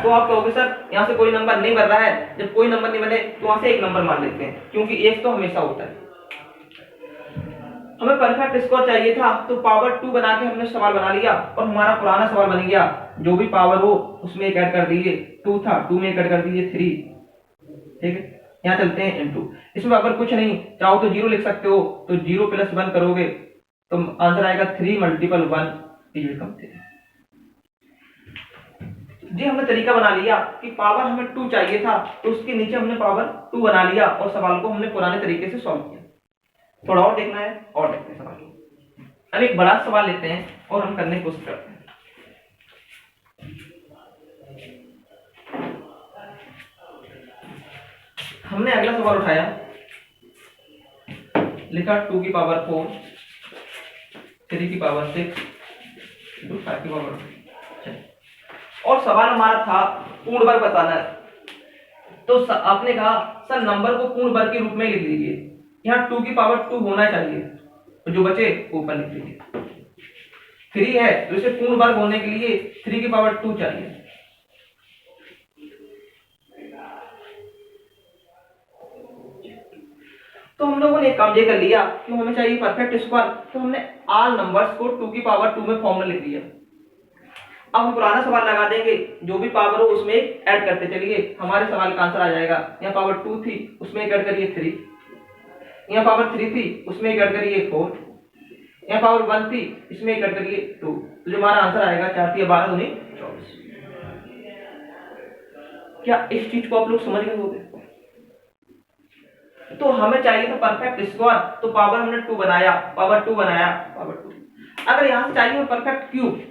Speaker 1: तो आप कहोगे सर यहां से कोई नंबर नहीं बन रहा है। जब कोई नंबर नहीं बने तो वहां से एक नंबर मान लेते हैं, क्योंकि एक तो हमेशा होता है। हमें परफेक्ट स्क्वायर चाहिए था, तो पावर 2 बना के हमने सवाल बना लिया और हमारा पुराना सवाल बन गया, जो भी पावर हो उसमें एक ऐड कर दीजिए, 2 था 2 में एक ऐड कर दीजिए 3। ठीक है, यहाँ चलते हैं इनटू। इसमें अगर कुछ नहीं चाहो तो 0 लिख सकते हो, तो 0 + 1 करोगे तो आंसर आएगा 3 × 1 = 3। जी हमने तरीका बना लिया कि पावर हमें 2 चाहिए था, तो उसके नीचे हमने पावर 2 बना लिया और सवाल को हमने पुराने तरीके से सॉल्व किया। थोड़ा और देखना है और देखते हैं सवाल को। अब एक बड़ा सवाल लेते हैं और हम करने की कोशिश करते हैं। हमने अगला सवाल उठाया, लिखा 2 की पावर 4, 3 की पावर 6, 5 की पावर 6, और सवाल हमारा था पूर्ण वर्ग बताना है। तो आपने कहा सर नंबर को पूर्ण वर्ग के रूप में लिख लीजिए, यहाँ 2 की पावर 2 होना चाहिए, तो जो बचे ऊपर लिख लीजिए। 3 है तो इसे पूर्ण वर्ग होने के लिए 3 की पावर 2 चाहिए। तो हम लोगों ने एक काम ये कर लिया कि हमें चाहिए परफेक्ट स्क्वायर, तो हमने ऑल नंबर्स को 2 की पावर 2 में फॉर्म में लिख दिया। अब हम पुराना सवाल लगा देंगे, जो भी पावर हो उसमें ऐड करते चलिए, हमारे सवाल का आंसर आ जाएगा। यहाँ पावर 2 थी उसमें ऐड करिए 3, यहाँ पावर 3 थी उसमें ऐड करिए 4, यहाँ पावर 1 थी इसमें ऐड करिए 2, तो जो हमारा आंसर आएगा 4 × 12 = 24। क्या इस चीज को आप लोग समझ गए होंगे? तो हमें चाहिए था परफेक्ट स्क्वायर, तो पावर हमने 2 बनाया, पावर 2 बनाया, पावर 2। अगर यहां से चाहिए परफेक्ट क्यूब,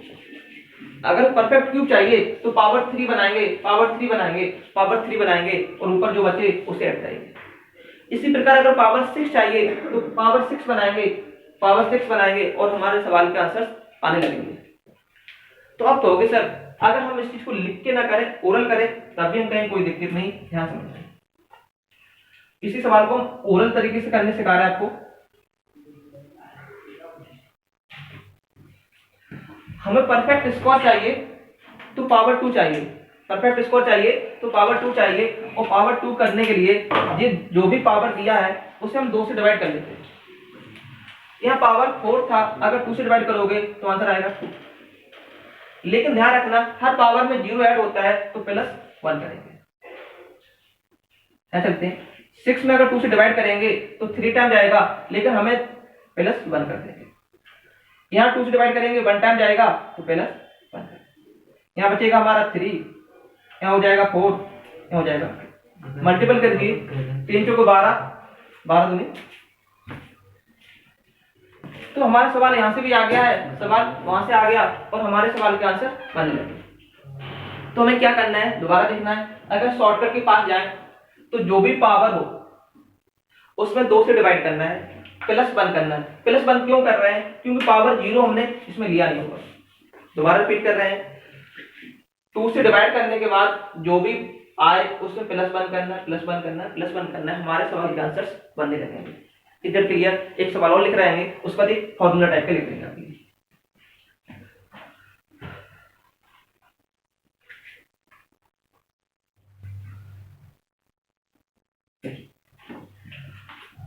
Speaker 1: अगर परफेक्ट क्यूब चाहिए तो पावर 3 बनाएंगे, पावर 3 बनाएंगे, पावर 3 बनाएंगे और ऊपर जो बचे उसे ऐड करेंगे। इसी प्रकार अगर पावर 6 चाहिए तो पावर 6 बनाएंगे, पावर 6 बनाएंगे और हमारे सवाल के आंसर आने लगेंगे। तो आप कहोगे सर अगर हम इस चीज को लिख के ना करें, ओरल करें, तब भी हम कहें कोई दिक्कत नहीं। ध्यान समझें, इसी सवाल को हम ओरल तरीके से करने सिखा रहे हैं आपको। हमें परफेक्ट स्क्वायर चाहिए तो पावर 2 चाहिए, परफेक्ट स्क्वायर चाहिए तो पावर 2 चाहिए, और पावर 2 करने के लिए ये जो भी पावर दिया है उसे हम 2 से डिवाइड कर लेते हैं। यहाँ पावर 4 था, अगर 2 से डिवाइड करोगे तो आंसर आएगा 2। लेकिन ध्यान रखना हर पावर में 0 ऐड होता है तो +1 करेंगे। चलते हैं 6 में अगर 2 से डिवाइड करेंगे तो 3 टाइम जाएगा, लेकिन हमें +1 कर देंगे। यहाँ 2 से डिवाइड करेंगे 1 टाइम जाएगा तो +1। यहाँ बचेगा हमारा 3, यहाँ हो जाएगा 4, यहाँ हो जाएगा मल्टीपल कर दिए, 3 × 12, 12 दूनी। तो हमारा सवाल यहाँ से भी आ गया है, सवाल वहां से आ गया और हमारे सवाल के आंसर बनने लगे। तो हमें क्या करना है, दोबारा देखना है। अगर शॉर्टकट के पास जाए तो जो भी पावर हो उसमें 2 से डिवाइड करना है, +1 करना है। +1 क्यों कर रहे हैं? क्योंकि पावर 0 हमने इसमें लिया नहीं होगा। दोबारा रिपीट कर रहे हैं, 2 से डिवाइड करने के बाद जो भी आए उसमें +1 करना है, +1 करना है, +1 करना है, हमारे सवाल के आंसर बनने लगेंगे। इधर क्लियर? एक सवाल और लिख रहे हैं, उसके बाद एक फॉर्मूला टाइप का लिख देंगे आपके लिए।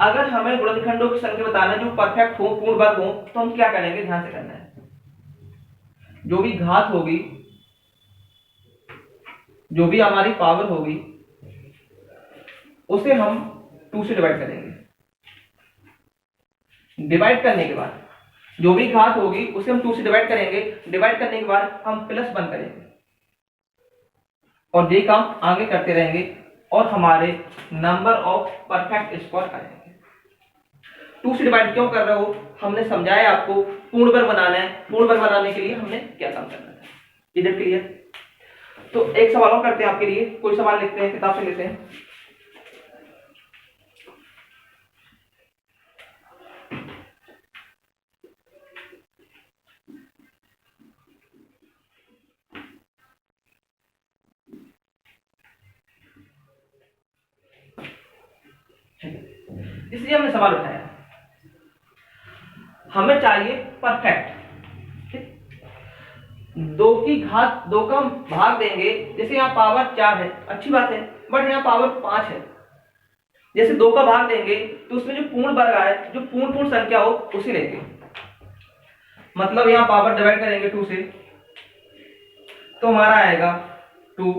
Speaker 1: अगर हमें गुणनखंडों की संख्या बताना जो परफेक्ट हो, पूर्ण वर्ग हो, तो हम क्या करेंगे? ध्यान से करना है। जो भी घात होगी, जो भी हमारी पावर होगी, उसे हम 2 से डिवाइड करेंगे। डिवाइड करने के बाद जो भी घात होगी उसे हम 2 से डिवाइड करेंगे। डिवाइड करने के बाद हम +1 करेंगे और ये काम आगे करते रहेंगे और हमारे नंबर ऑफ परफेक्ट स्क्वायर आएंगे। 2 से डिवाइड क्यों कर रहे हो? हमने समझाया आपको, पूर्ण वर्ग बनाना है। पूर्ण वर्ग बनाने के लिए हमने क्या काम करना है। इधर क्लियर? तो एक सवाल और करते हैं आपके लिए। कोई सवाल लिखते हैं, किताब से लेते हैं। इसलिए हमने सवाल उठाया। हमें चाहिए परफेक्ट। दो की घात दो का भाग देंगे, जैसे यहाँ पावर 4 है, अच्छी बात है, बट यहाँ पावर 5 है। जैसे 2 का भाग देंगे तो उसमें जो पूर्ण वर्ग आए, जो पूर्ण संख्या हो उसी लेंगे। मतलब यहाँ पावर डिवाइड करेंगे 2 से, तो हमारा आएगा 2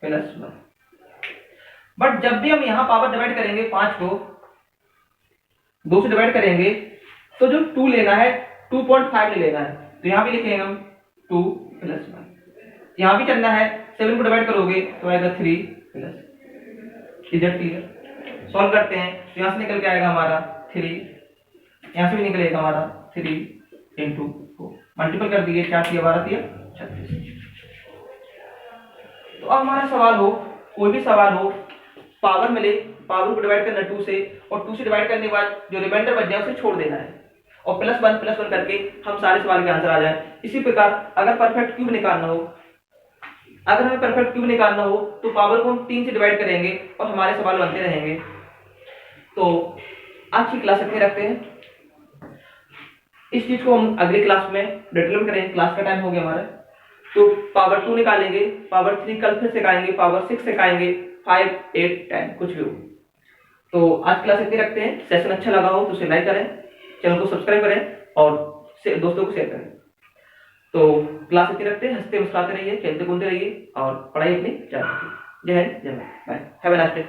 Speaker 1: + 1। बट जब भी हम यहाँ पावर डिवाइड करेंगे 5 को 2 से डिवाइड करेंगे, तो जो 2 लेना है 2.5 नहीं लेना है, तो यहाँ भी लिखेंगे हम 2 + 1। यहाँ भी करना है, 7 को डिवाइड करोगे तो आएगा 3 + इधर क्लियर। सॉल्व करते हैं तो यहाँ से निकल के आएगा हमारा 3, यहाँ से भी निकलेगा हमारा 3 × 4। मल्टीपल कर दिए, 4 × 12 = 36। तो अब हमारा सवाल हो, कोई भी सवाल हो, पावर मिले, पावर को डिवाइड करना 2 से, और 2 से डिवाइड करने के बाद जो रिमाइंडर बच जाए उसे छोड़ देना है, और +1 करके हम सारे सवाल के आंसर आ जाए। इसी प्रकार अगर परफेक्ट क्यूब निकालना हो, अगर हमें परफेक्ट क्यूब निकालना हो तो पावर को हम 3 से डिवाइड करेंगे और हमारे सवाल बनते रहेंगे। तो आज की क्लास इतनी रखते हैं। इस चीज को हम अगली क्लास में डिटेल में करेंगे। क्लास का टाइम हो गया हमारा, तो पावर 2 निकालेंगे, पावर 3 कल फिर सिखाएंगे, पावर 6 सिखाएंगे, 5, 8, 10 कुछ भी हो। तो आज क्लास इतनी रखते हैं। सेशन अच्छा लगा हो तो उसे लाइक करें, चैनल को सब्सक्राइब करें और दोस्तों को शेयर करें। तो क्लास इतनी रखते हैं, हंसते मुस्कुराते रहिए, खेलते कूदते रहिए और पढ़ाई अपनी जारी रखिए। जय हिंद, जय Bharat, bye, have a nice day.